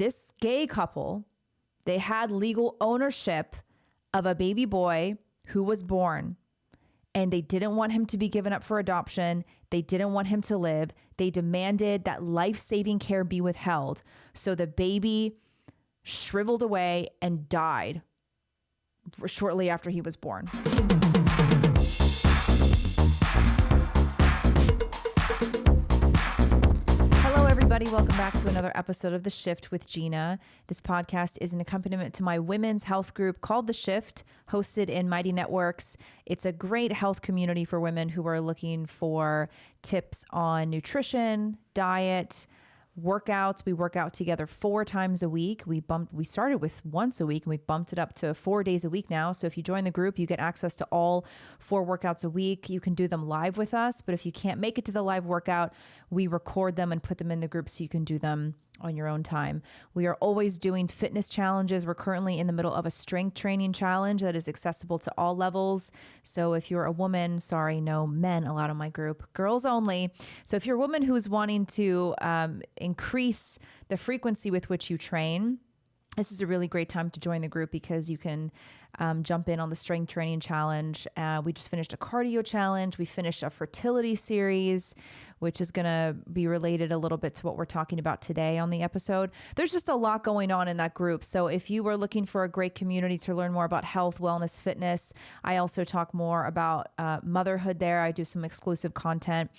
this gay couple, they had legal ownership of a baby boy who was born, and they didn't want him to be given up for adoption. They didn't want him to live. They demanded that life-saving care be withheld. So the baby shriveled away and died shortly after he was born. Hello, everybody. Welcome back to another episode of The Shift with Gina. This podcast is an accompaniment to my women's health group called The Shift, hosted in Mighty Networks. It's a great health community for women who are looking for tips on nutrition, diet, workouts. We work out together 4 times a week. We started with once a week and we bumped it up to 4 days a week now. So if you join the group, you get access to all 4 workouts a week. You can do them live with us, but if you can't make it to the live workout, we record them and put them in the group so you can do them on your own time. We are always doing fitness challenges. We're currently in the middle of a strength training challenge that is accessible to all levels. So if you're a woman, no men allowed in my group, girls only. So if you're a woman who's wanting to increase the frequency with which you train, this is a really great time to join the group because you can jump in on the strength training challenge. We just finished a cardio challenge. We finished a fertility series, which is going to be related a little bit to what we're talking about today on the episode. There's just a lot going on in that group. So if you were looking for a great community to learn more about health, wellness, fitness, I also talk more about motherhood there. I do some exclusive content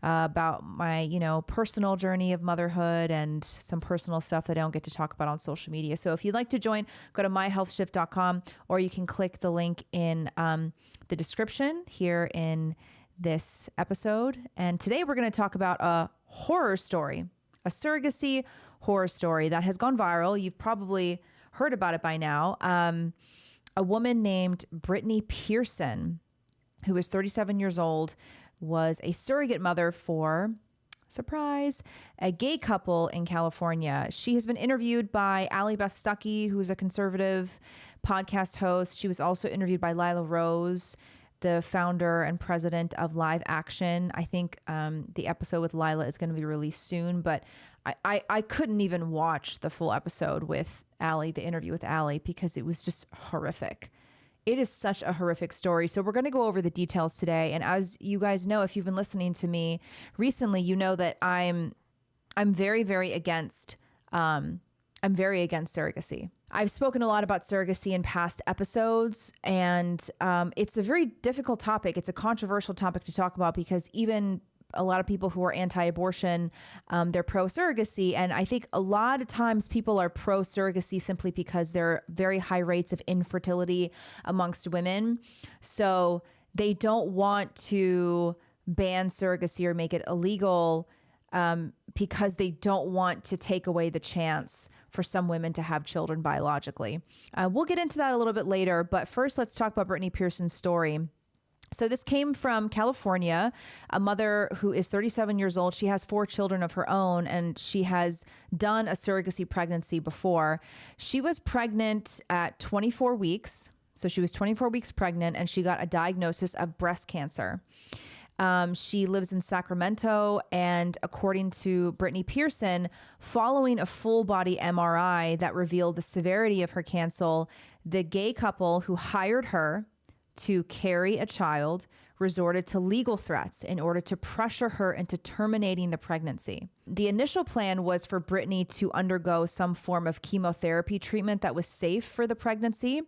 about my, personal journey of motherhood and some personal stuff that I don't get to talk about on social media. So if you'd like to join, go to myhealthshift.com, or you can click the link in the description here in this episode. And today we're going to talk about a horror story, a surrogacy horror story that has gone viral. You've probably heard about it by now. A woman named Brittany Pearson, who is 37 years old, was a surrogate mother for, surprise, a gay couple in California. She has been interviewed by Allie Beth Stuckey, who is a conservative podcast host. She was also interviewed by Lila Rose, the founder and president of Live Action. I think the episode with Lila is going to be released soon, but I couldn't even watch the full episode with Allie, the interview with Allie, because it was just horrific. It is such a horrific story. So we're going to go over the details today. And as you guys know, if you've been listening to me recently, you know that I'm very, very against surrogacy. I've spoken a lot about surrogacy in past episodes, and it's a very difficult topic. It's a controversial topic to talk about because even a lot of people who are anti-abortion, they're pro-surrogacy. And I think a lot of times people are pro-surrogacy simply because there are very high rates of infertility amongst women. So they don't want to ban surrogacy or make it illegal because they don't want to take away the chance for some women to have children biologically. We'll get into that a little bit later, but first let's talk about Brittany Pearson's story. So this came from California, a mother who is 37 years old. She has 4 children of her own, and she has done a surrogacy pregnancy before. She was pregnant at 24 weeks. So she was 24 weeks pregnant, and she got a diagnosis of breast cancer. She lives in Sacramento, and according to Brittany Pearson, following a full body MRI that revealed the severity of her cancer, the gay couple who hired her to carry a child resorted to legal threats in order to pressure her into terminating the pregnancy. The initial plan was for Brittany to undergo some form of chemotherapy treatment that was safe for the pregnancy.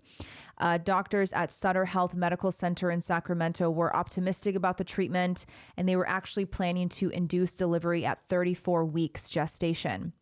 Doctors at Sutter Health Medical Center in Sacramento were optimistic about the treatment, and they were actually planning to induce delivery at 34 weeks gestation.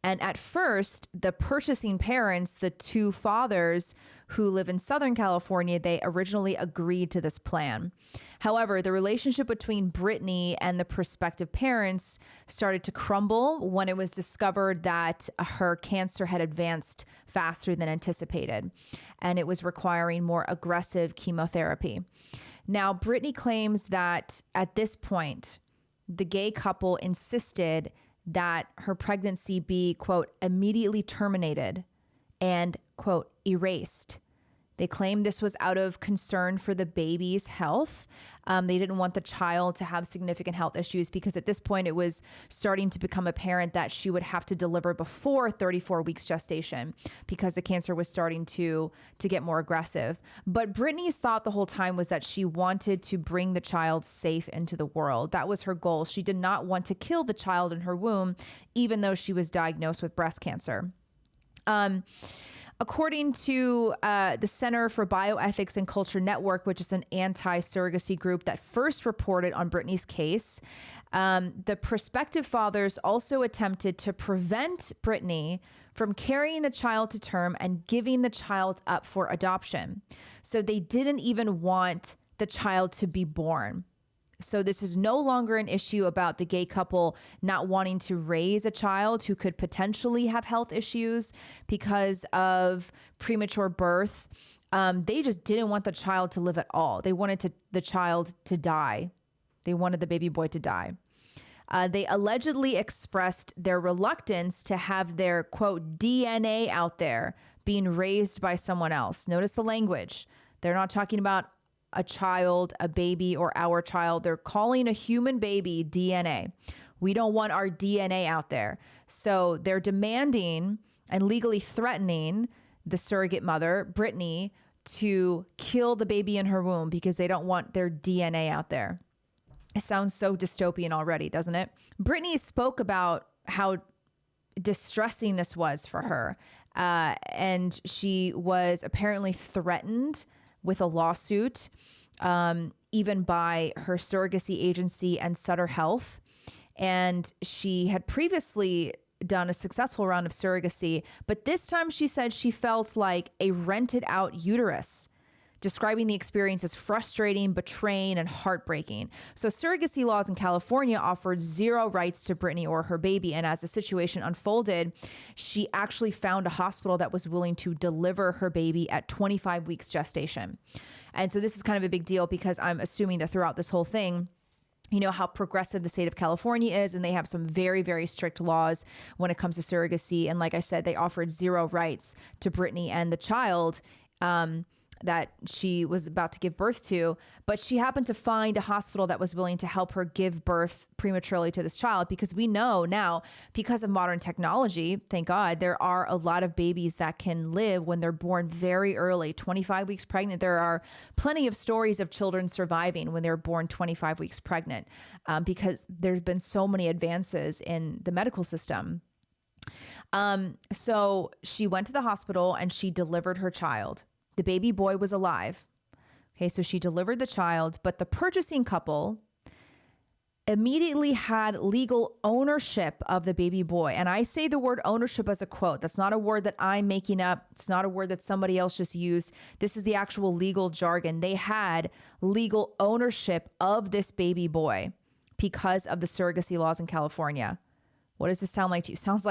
And at first, the purchasing parents, the 2 fathers who live in Southern California, they originally agreed to this plan. However, the relationship between Brittany and the prospective parents started to crumble when it was discovered that her cancer had advanced faster than anticipated, and it was requiring more aggressive chemotherapy. Now, Brittany claims that at this point, the gay couple insisted that her pregnancy be, quote, immediately terminated and, quote, erased. They claim this was out of concern for the baby's health. They didn't want the child to have significant health issues because at this point it was starting to become apparent that she would have to deliver before 34 weeks gestation because the cancer was starting to get more aggressive. But Brittany's thought the whole time was that she wanted to bring the child safe into the world. That was her goal. She did not want to kill the child in her womb, even though she was diagnosed with breast cancer. According to the Center for Bioethics and Culture Network, which is an anti-surrogacy group that first reported on Brittany's case, the prospective fathers also attempted to prevent Brittany from carrying the child to term and giving the child up for adoption. So they didn't even want the child to be born. So this is no longer an issue about the gay couple not wanting to raise a child who could potentially have health issues because of premature birth. They just didn't want the child to live at all. They wanted the child to die. They wanted the baby boy to die. They allegedly expressed their reluctance to have their, quote, DNA out there being raised by someone else. Notice the language. They're not talking about a child, a baby, or our child. They're calling a human baby DNA. We don't want our DNA out there. So they're demanding and legally threatening the surrogate mother, Brittany, to kill the baby in her womb because they don't want their DNA out there. It sounds so dystopian already, doesn't it? Brittany spoke about how distressing this was for her. And she was apparently threatened with a lawsuit, even by her surrogacy agency and Sutter Health. And she had previously done a successful round of surrogacy, but this time she said she felt like a rented out uterus, describing the experience as frustrating, betraying, and heartbreaking. So surrogacy laws in California offered zero rights to Brittany or her baby. And as the situation unfolded, she actually found a hospital that was willing to deliver her baby at 25 weeks gestation. And so this is kind of a big deal because I'm assuming that throughout this whole thing, you know how progressive the state of California is, and they have some very, very strict laws when it comes to surrogacy. And like I said, they offered zero rights to Brittany and the child, that she was about to give birth to, but she happened to find a hospital that was willing to help her give birth prematurely to this child, because we know now, because of modern technology, thank God, there are a lot of babies that can live when they're born very early, 25 weeks pregnant. There are plenty of stories of children surviving when they're born 25 weeks pregnant, because there's been so many advances in the medical system. So she went to the hospital and she delivered her child. The baby boy was alive. Okay, so she delivered the child, but the purchasing couple immediately had legal ownership of the baby boy. And I say the word ownership as a quote. That's not a word that I'm making up. It's not a word that somebody else just used. This is the actual legal jargon. They had legal ownership of this baby boy because of the surrogacy laws in California. What does this sound like to you? Sounds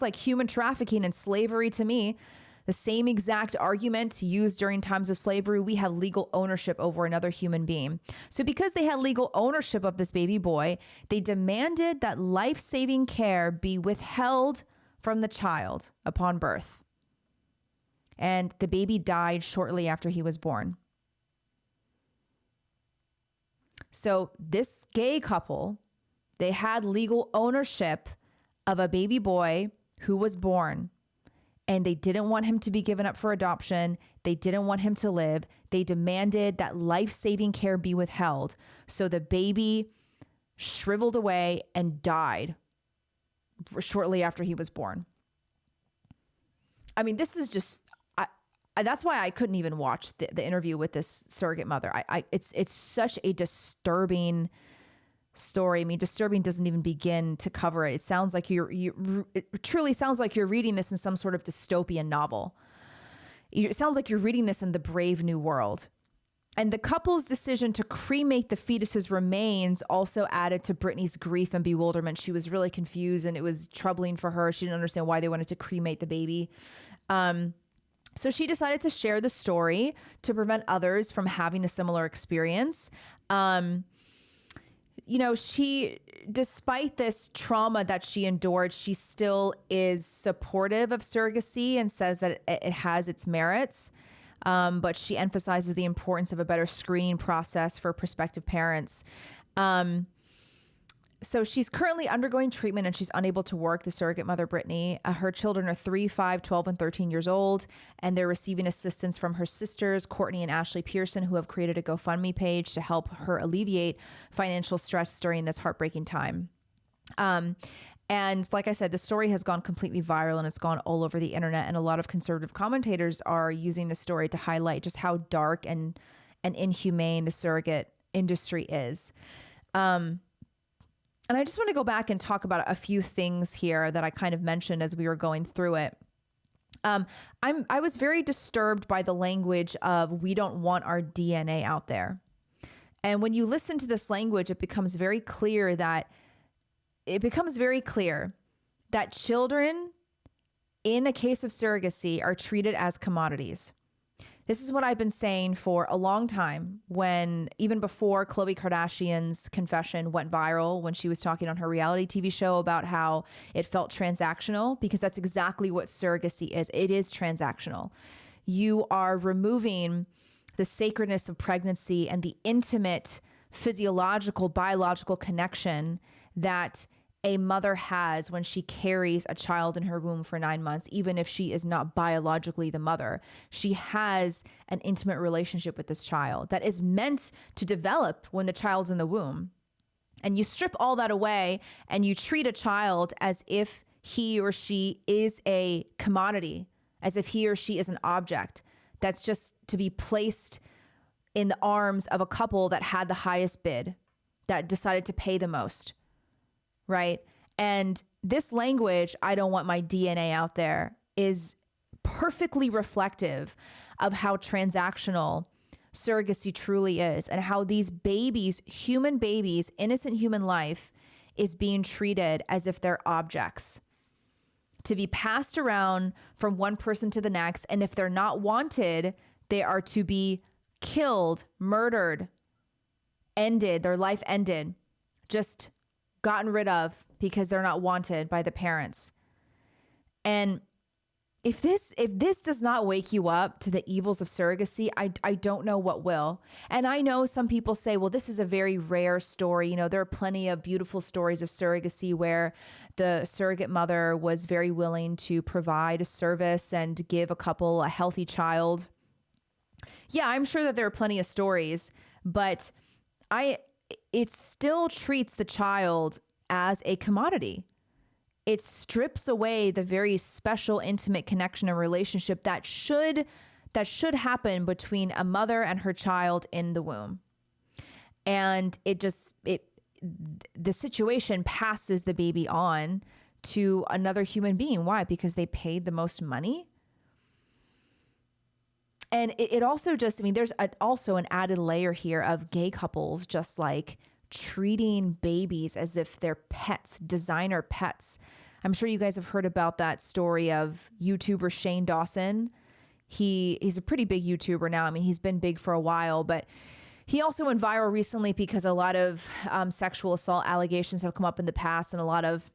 like human trafficking and slavery to me. The same exact argument used during times of slavery. We have legal ownership over another human being. So because they had legal ownership of this baby boy, they demanded that life-saving care be withheld from the child upon birth. And the baby died shortly after he was born. So this gay couple, they had legal ownership of a baby boy who was born. And they didn't want him to be given up for adoption. They didn't want him to live. They demanded that life-saving care be withheld. So the baby shriveled away and died shortly after he was born. I mean, this is just, that's why I couldn't even watch the interview with this surrogate mother. It's such a disturbing story. I mean, disturbing doesn't even begin to cover it. It sounds like it truly sounds like you're reading this in some sort of dystopian novel. It sounds like you're reading this in the Brave New World. And the couple's decision to cremate the fetus's remains also added to Brittany's grief and bewilderment. She was really confused and it was troubling for her. She didn't understand why they wanted to cremate the baby. So she decided to share the story to prevent others from having a similar experience. You know, despite this trauma that she endured, she still is supportive of surrogacy and says that it has its merits. but she emphasizes the importance of a better screening process for prospective parents. So she's currently undergoing treatment and she's unable to work, the surrogate mother, Brittany. Her children are 3, 5, 12, and 13 years old, and they're receiving assistance from her sisters, Courtney and Ashley Pearson, who have created a GoFundMe page to help her alleviate financial stress during this heartbreaking time. And like I said, the story has gone completely viral and it's gone all over the internet. And a lot of conservative commentators are using the story to highlight just how dark and inhumane the surrogate industry is. And I just want to go back and talk about a few things here that I kind of mentioned as we were going through it. I was very disturbed by the language of "we don't want our DNA out there." And when you listen to this language, it becomes very clear that children in a case of surrogacy are treated as commodities. This is what I've been saying for a long time, when even before Khloe Kardashian's confession went viral, when she was talking on her reality TV show about how it felt transactional, because that's exactly what surrogacy is. It is transactional. You are removing the sacredness of pregnancy and the intimate physiological, biological connection that a mother has when she carries a child in her womb for 9 months, even if she is not biologically the mother. She has an intimate relationship with this child that is meant to develop when the child's in the womb. And you strip all that away and you treat a child as if he or she is a commodity, as if he or she is an object that's just to be placed in the arms of a couple that had the highest bid, that decided to pay the most. Right. And this language, "I don't want my DNA out there," is perfectly reflective of how transactional surrogacy truly is, and how these babies, human babies, innocent human life, is being treated as if they're objects to be passed around from one person to the next. And if they're not wanted, they are to be killed, murdered, ended, their life ended, just gotten rid of because they're not wanted by the parents. And if this does not wake you up to the evils of surrogacy, I don't know what will. And I know some people say, well, this is a very rare story. You know, there are plenty of beautiful stories of surrogacy where the surrogate mother was very willing to provide a service and give a couple a healthy child. Yeah, I'm sure that there are plenty of stories, but it still treats the child as a commodity. It strips away the very special, intimate connection and relationship that should happen between a mother and her child in the womb. And the situation passes the baby on to another human being. Why? Because they paid the most money. And it also there's also an added layer here of gay couples just like treating babies as if they're pets, designer pets. I'm sure you guys have heard about that story of YouTuber Shane Dawson. He's a pretty big YouTuber now. I mean, he's been big for a while, but he also went viral recently because a lot of sexual assault allegations have come up in the past, and a lot of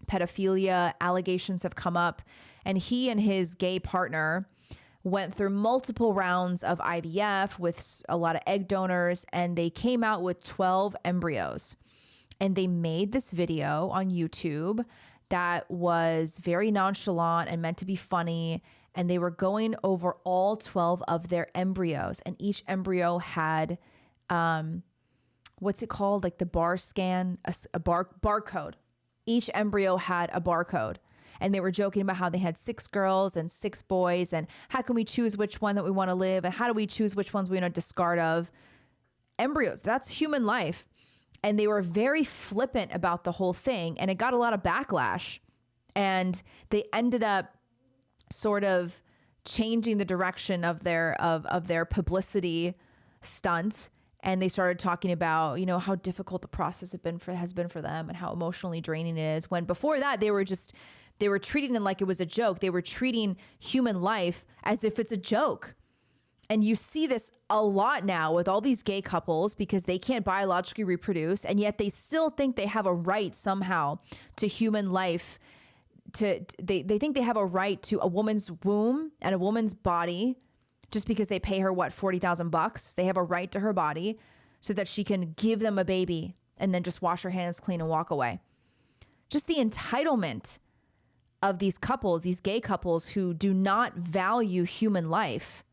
pedophilia allegations have come up. And he and his gay partner went through multiple rounds of IVF with a lot of egg donors, and they came out with 12 embryos. And they made this video on YouTube that was very nonchalant and meant to be funny. And they were going over all 12 of their embryos, and each embryo had, what's it called? Like the bar scan, a barcode. Each embryo had a barcode. And they were joking about how they had 6 girls and 6 boys, and how can we choose which one that we want to live, and how do we choose which ones we want to discard of? Embryos, that's human life. And they were very flippant about the whole thing, and it got a lot of backlash. And they ended up sort of changing the direction of their publicity stunt. And they started talking about, you know, how difficult the process has been for them and how emotionally draining it is. When before that, they were treating it like it was a joke. They were treating human life as if it's a joke. And you see this a lot now with all these gay couples because they can't biologically reproduce, and yet they still think they have a right somehow to human life. They think they have a right to a woman's womb and a woman's body, just because they pay her, what, $40,000? They have a right to her body so that she can give them a baby and then just wash her hands clean and walk away. Just the entitlement of these couples, these gay couples who do not value human life.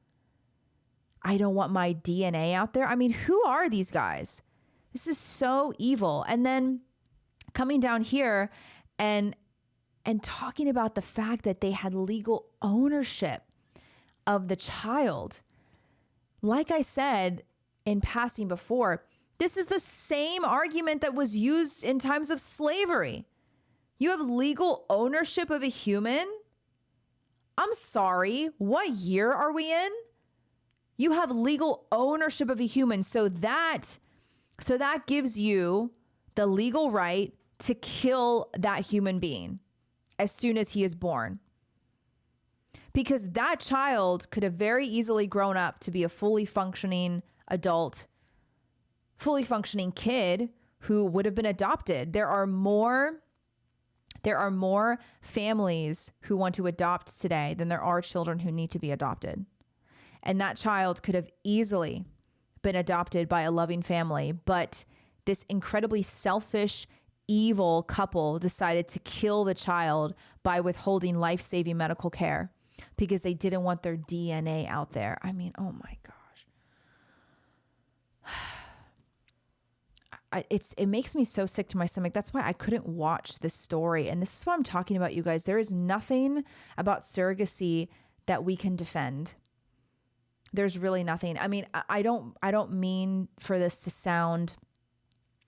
I don't want my DNA out there. I mean, who are these guys? This is so evil. And then coming down here and talking about the fact that they had legal ownership of the child. Like I said in passing before, this is the same argument that was used in times of slavery. You have legal ownership of a human? I'm sorry, what year are we in? You have legal ownership of a human, so that gives you the legal right to kill that human being as soon as he is born. Because that child could have very easily grown up to be a fully functioning adult, fully functioning kid who would have been adopted. There are more families who want to adopt today than there are children who need to be adopted. And that child could have easily been adopted by a loving family, but this incredibly selfish, evil couple decided to kill the child by withholding life-saving medical care because they didn't want their DNA out there. I mean, oh my gosh. It makes me so sick to my stomach. That's why I couldn't watch this story. And this is what I'm talking about, you guys. There is nothing about surrogacy that we can defend. There's really nothing. I mean, I don't mean for this to sound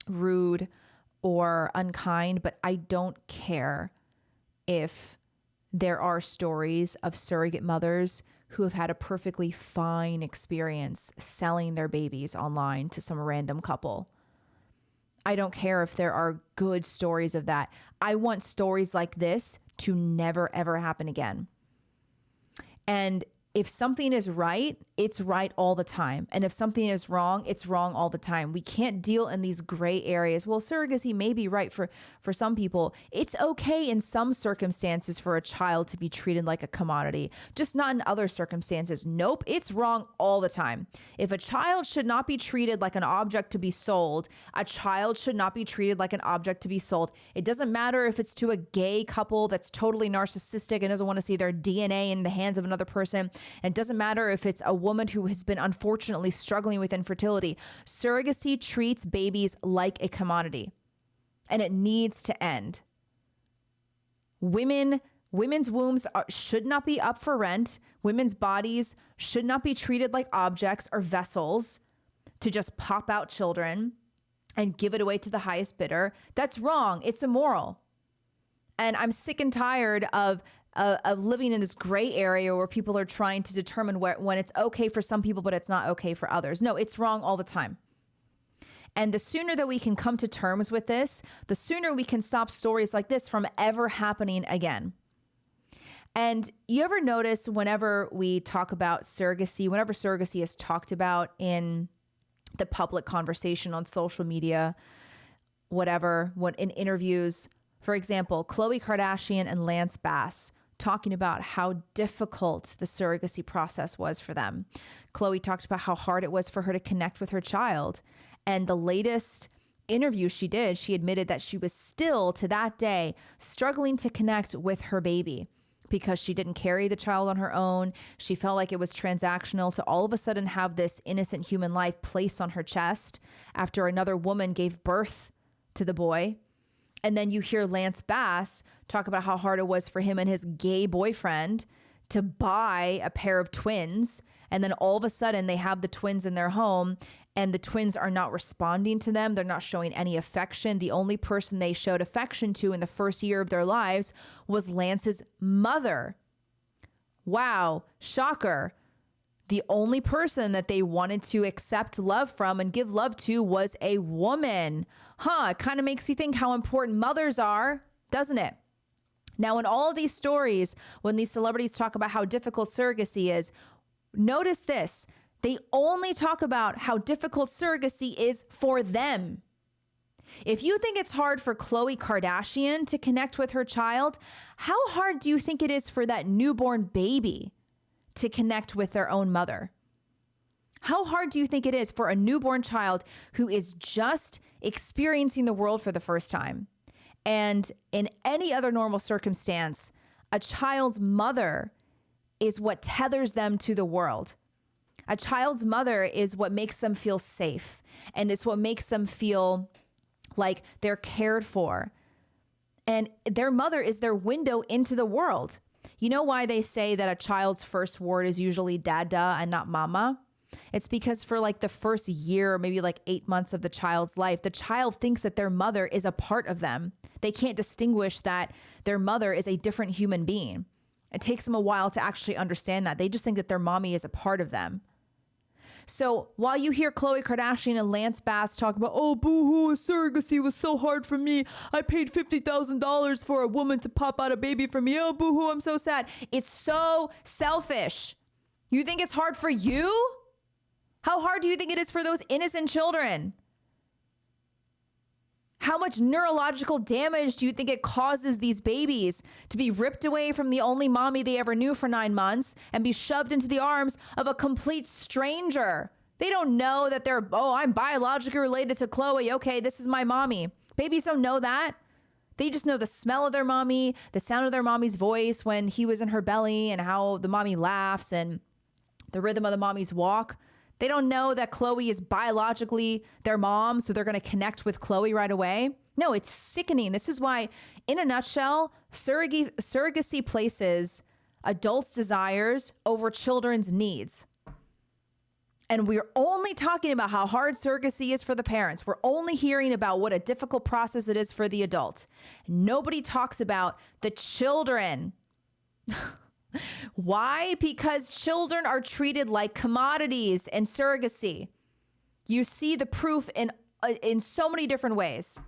rude or unkind, but I don't care if there are stories of surrogate mothers who have had a perfectly fine experience selling their babies online to some random couple. I don't care if there are good stories of that. I want stories like this to never, ever happen again. And if something is right, it's right all the time. And if something is wrong, it's wrong all the time. We can't deal in these gray areas. Well, surrogacy may be right for some people. It's okay in some circumstances for a child to be treated like a commodity, just not in other circumstances. Nope, it's wrong all the time. If a child should not be treated like an object to be sold, a child should not be treated like an object to be sold. It doesn't matter if it's to a gay couple that's totally narcissistic and doesn't want to see their DNA in the hands of another person. And it doesn't matter if it's a woman who has been unfortunately struggling with infertility. Surrogacy treats babies like a commodity, and it needs to end. Women's wombs should not be up for rent. Women's bodies should not be treated like objects or vessels to just pop out children and give it away to the highest bidder. That's wrong. It's immoral. And I'm sick and tired of living in this gray area where people are trying to determine when it's okay for some people, but it's not okay for others. No, it's wrong all the time. And the sooner that we can come to terms with this, the sooner we can stop stories like this from ever happening again. And you ever notice whenever we talk about surrogacy, whenever surrogacy is talked about in the public conversation on social media, whatever, in interviews, for example, Khloe Kardashian and Lance Bass talking about how difficult the surrogacy process was for them. Khloe talked about how hard it was for her to connect with her child. And the latest interview she did, she admitted that she was still, to that day, struggling to connect with her baby because she didn't carry the child on her own. She felt like it was transactional to all of a sudden have this innocent human life placed on her chest after another woman gave birth to the boy. And then you hear Lance Bass talk about how hard it was for him and his gay boyfriend to buy a pair of twins. And then all of a sudden they have the twins in their home and the twins are not responding to them. They're not showing any affection. The only person they showed affection to in the first year of their lives was Lance's mother. Wow, shocker. The only person that they wanted to accept love from and give love to was a woman. It kind of makes you think how important mothers are, doesn't it? Now, in all of these stories, when these celebrities talk about how difficult surrogacy is, notice this. They only talk about how difficult surrogacy is for them. If you think it's hard for Khloe Kardashian to connect with her child, how hard do you think it is for that newborn baby to connect with their own mother? How hard do you think it is for a newborn child who is just experiencing the world for the first time? And in any other normal circumstance, a child's mother is what tethers them to the world. A child's mother is what makes them feel safe, and it's what makes them feel like they're cared for. And their mother is their window into the world. You know why they say that a child's first word is usually dada and not mama? It's because for like the first year, maybe like 8 months of the child's life, the child thinks that their mother is a part of them. They can't distinguish that their mother is a different human being. It takes them a while to actually understand that. They just think that their mommy is a part of them. So while you hear Khloe Kardashian and Lance Bass talk about, oh, boo-hoo, surrogacy was so hard for me. I paid $50,000 for a woman to pop out a baby for me. Oh, boo-hoo, I'm so sad. It's so selfish. You think it's hard for you? How hard do you think it is for those innocent children? How much neurological damage do you think it causes these babies to be ripped away from the only mommy they ever knew for 9 months and be shoved into the arms of a complete stranger? They don't know that I'm biologically related to Khloe. Okay, this is my mommy. Babies don't know that. They just know the smell of their mommy, the sound of their mommy's voice when he was in her belly, and how the mommy laughs and the rhythm of the mommy's walk. They don't know that Khloe is biologically their mom, so they're going to connect with Khloe right away. No, it's sickening. This is why, in a nutshell, surrogacy places adults' desires over children's needs. And we're only talking about how hard surrogacy is for the parents. We're only hearing about what a difficult process it is for the adult. Nobody talks about the children. Why? Because children are treated like commodities in surrogacy. You see the proof in so many different ways.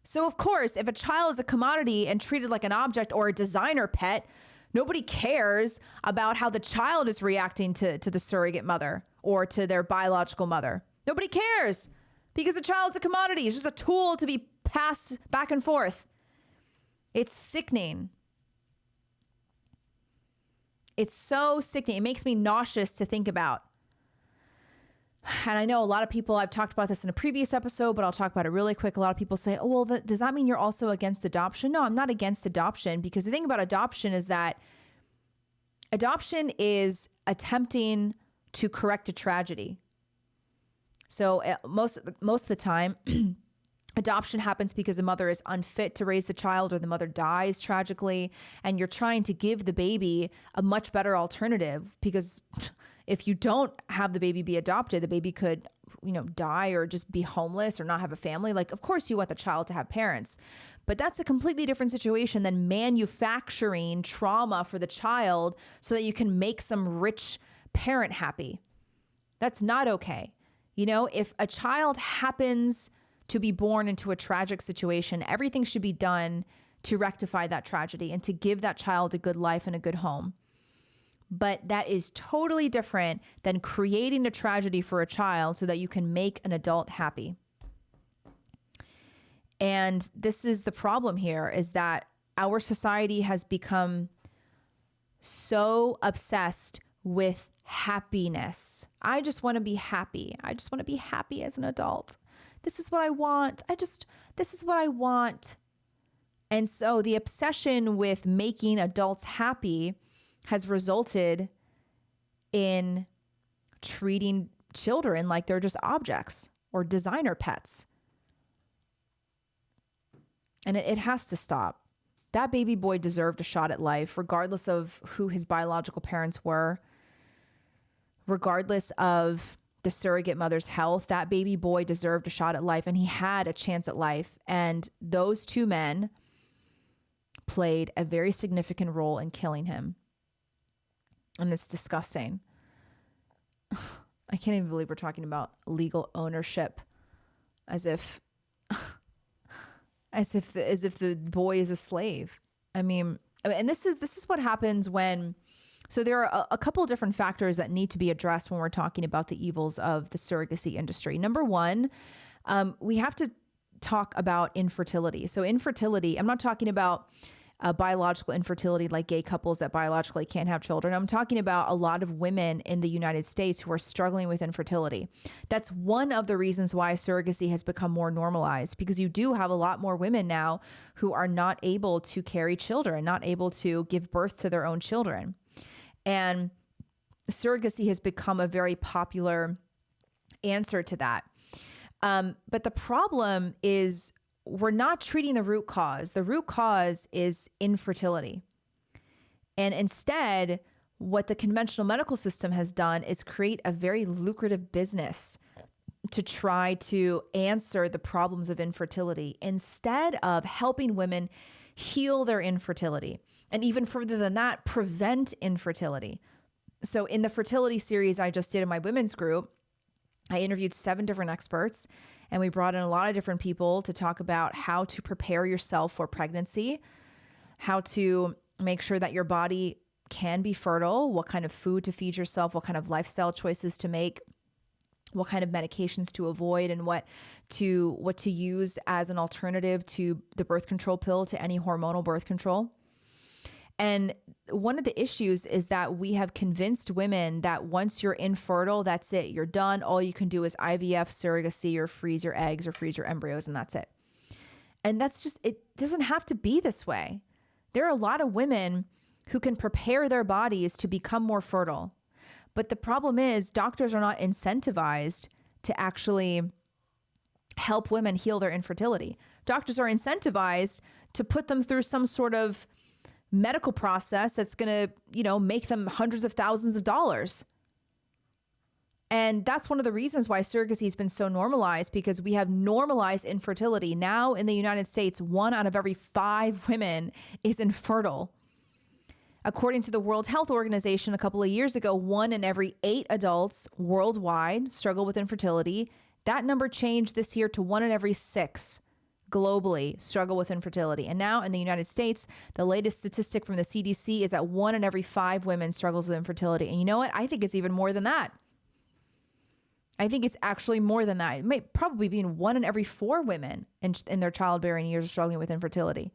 So of course, if a child is a commodity and treated like an object or a designer pet, nobody cares about how the child is reacting to the surrogate mother or to their biological mother. Nobody cares because the child's a commodity. It's just a tool to be passed back and forth. It's sickening. It's so sickening. It makes me nauseous to think about. And I know a lot of people, I've talked about this in a previous episode, but I'll talk about it really quick. A lot of people say, oh, well, does that mean you're also against adoption? No, I'm not against adoption, because the thing about adoption is that adoption is attempting to correct a tragedy. So most of the time, adoption happens because the mother is unfit to raise the child, or the mother dies tragically, and you're trying to give the baby a much better alternative, because if you don't have the baby be adopted, the baby could, die or just be homeless or not have a family. Like, of course you want the child to have parents, but that's a completely different situation than manufacturing trauma for the child so that you can make some rich parent happy. That's not okay. If a child happens to be born into a tragic situation, everything should be done to rectify that tragedy and to give that child a good life and a good home. But that is totally different than creating a tragedy for a child so that you can make an adult happy. And this is the problem here, is that our society has become so obsessed with happiness. I just want to be happy. I just want to be happy as an adult. This is what I want. This is what I want. And so the obsession with making adults happy has resulted in treating children like they're just objects or designer pets. And it has to stop. That baby boy deserved a shot at life, regardless of who his biological parents were, regardless of the surrogate mother's health. That baby boy deserved a shot at life, and he had a chance at life. And those two men played a very significant role in killing him. And it's disgusting. I can't even believe we're talking about legal ownership as if the boy is a slave. I mean, and this is what happens when. So there are a couple of different factors that need to be addressed when we're talking about the evils of the surrogacy industry. Number one, we have to talk about infertility. So infertility, I'm not talking about biological infertility, like gay couples that biologically can't have children. I'm talking about a lot of women in the United States who are struggling with infertility. That's one of the reasons why surrogacy has become more normalized, because you do have a lot more women now who are not able to carry children, not able to give birth to their own children. And surrogacy has become a very popular answer to that. But the problem is we're not treating the root cause. The root cause is infertility. And instead, what the conventional medical system has done is create a very lucrative business to try to answer the problems of infertility instead of helping women heal their infertility. And even further than that, prevent infertility. So in the fertility series I just did in my women's group, I interviewed 7 different experts, and we brought in a lot of different people to talk about how to prepare yourself for pregnancy, how to make sure that your body can be fertile, what kind of food to feed yourself, what kind of lifestyle choices to make, what kind of medications to avoid, and what to use as an alternative to the birth control pill, to any hormonal birth control. And one of the issues is that we have convinced women that once you're infertile, that's it. You're done. All you can do is IVF, surrogacy, or freeze your eggs or freeze your embryos, and that's it. And that's just, it doesn't have to be this way. There are a lot of women who can prepare their bodies to become more fertile. But the problem is doctors are not incentivized to actually help women heal their infertility. Doctors are incentivized to put them through some sort of medical process that's going to, make them hundreds of thousands of dollars. And that's one of the reasons why surrogacy has been so normalized, because we have normalized infertility. Now in the United States, 1 out of every 5 women is infertile. According to the World Health Organization, a couple of years ago, 1 in every 8 adults worldwide struggle with infertility. That number changed this year to 1 in every 6 globally struggle with infertility. And now in the United States, the latest statistic from the CDC is that 1 in every 5 women struggles with infertility. And you know what? I think it's even more than that. I think it's actually more than that. It may probably be 1 in every 4 women in their childbearing years are struggling with infertility.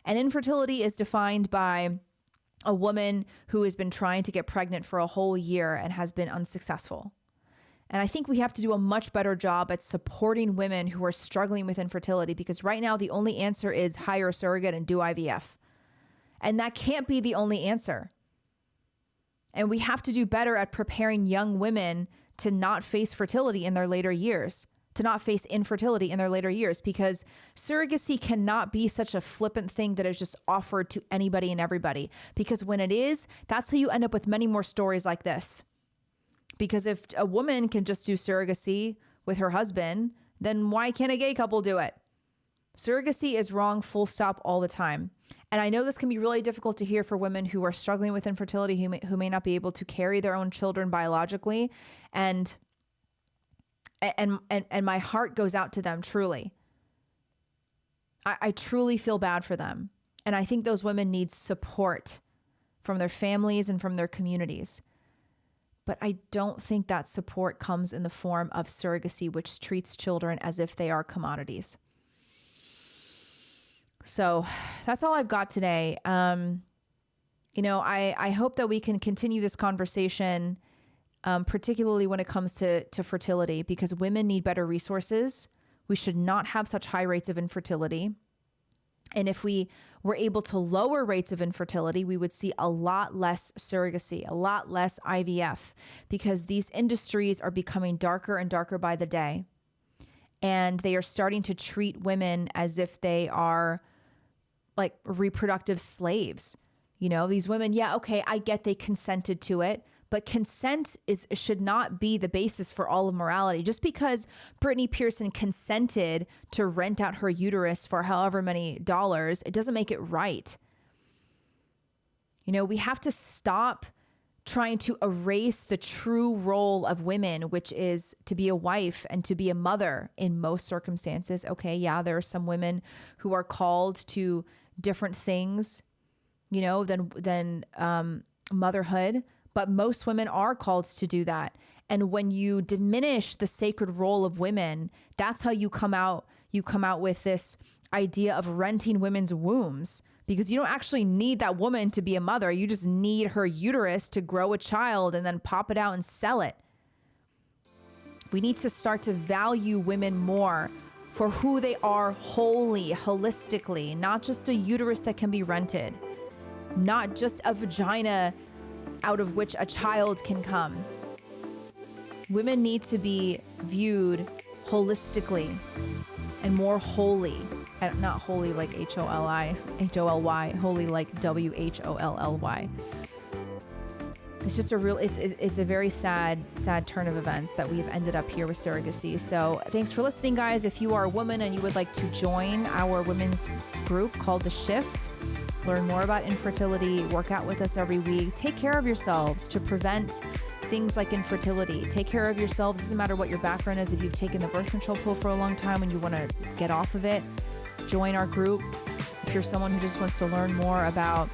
And infertility is defined by a woman who has been trying to get pregnant for a whole year and has been unsuccessful. And I think we have to do a much better job at supporting women who are struggling with infertility, because right now the only answer is hire a surrogate and do IVF. And that can't be the only answer. And we have to do better at preparing young women to not face fertility in their later years, to not face infertility in their later years, because surrogacy cannot be such a flippant thing that is just offered to anybody and everybody. Because when it is, that's how you end up with many more stories like this. Because if a woman can just do surrogacy with her husband, then why can't a gay couple do it? Surrogacy is wrong, full stop, all the time. And I know this can be really difficult to hear for women who are struggling with infertility, who may not be able to carry their own children biologically. And my heart goes out to them, truly. I truly feel bad for them. And I think those women need support from their families and from their communities. But I don't think that support comes in the form of surrogacy, which treats children as if they are commodities. So that's all I've got today. I hope that we can continue this conversation, particularly when it comes to fertility, because women need better resources. We should not have such high rates of infertility. And if we were able to lower rates of infertility, we would see a lot less surrogacy, a lot less IVF, because these industries are becoming darker and darker by the day. And they are starting to treat women as if they are like reproductive slaves. These women, yeah, okay, I get they consented to it, but consent should not be the basis for all of morality. Just because Britney Pearson consented to rent out her uterus for however many dollars, it doesn't make it right. We have to stop trying to erase the true role of women, which is to be a wife and to be a mother in most circumstances. Okay, yeah, there are some women who are called to different things, than motherhood. But most women are called to do that. And when you diminish the sacred role of women, that's how you come out with this idea of renting women's wombs, because you don't actually need that woman to be a mother. You just need her uterus to grow a child and then pop it out and sell it. We need to start to value women more for who they are wholly, holistically, not just a uterus that can be rented, not just a vagina out of which a child can come. Women need to be viewed holistically and more holy. Not holy like H-O-L-Y, holy like W-H-O-L-L-Y. It's just it's a very sad turn of events that we've ended up here with surrogacy. So thanks for listening, guys. If you are a woman and you would like to join our women's group called The Shift, learn more about infertility, work out with us every week, take care of yourselves to prevent things like infertility. Take care of yourselves. Doesn't matter what your background is. If you've taken the birth control pill for a long time and you want to get off of it, join our group. If you're someone who just wants to learn more about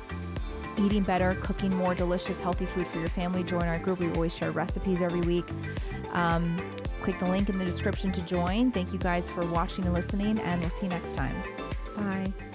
eating better, cooking more delicious, healthy food for your family, join our group. We always share recipes every week. Click the link in the description to join. Thank you guys for watching and listening, and we'll see you next time. Bye.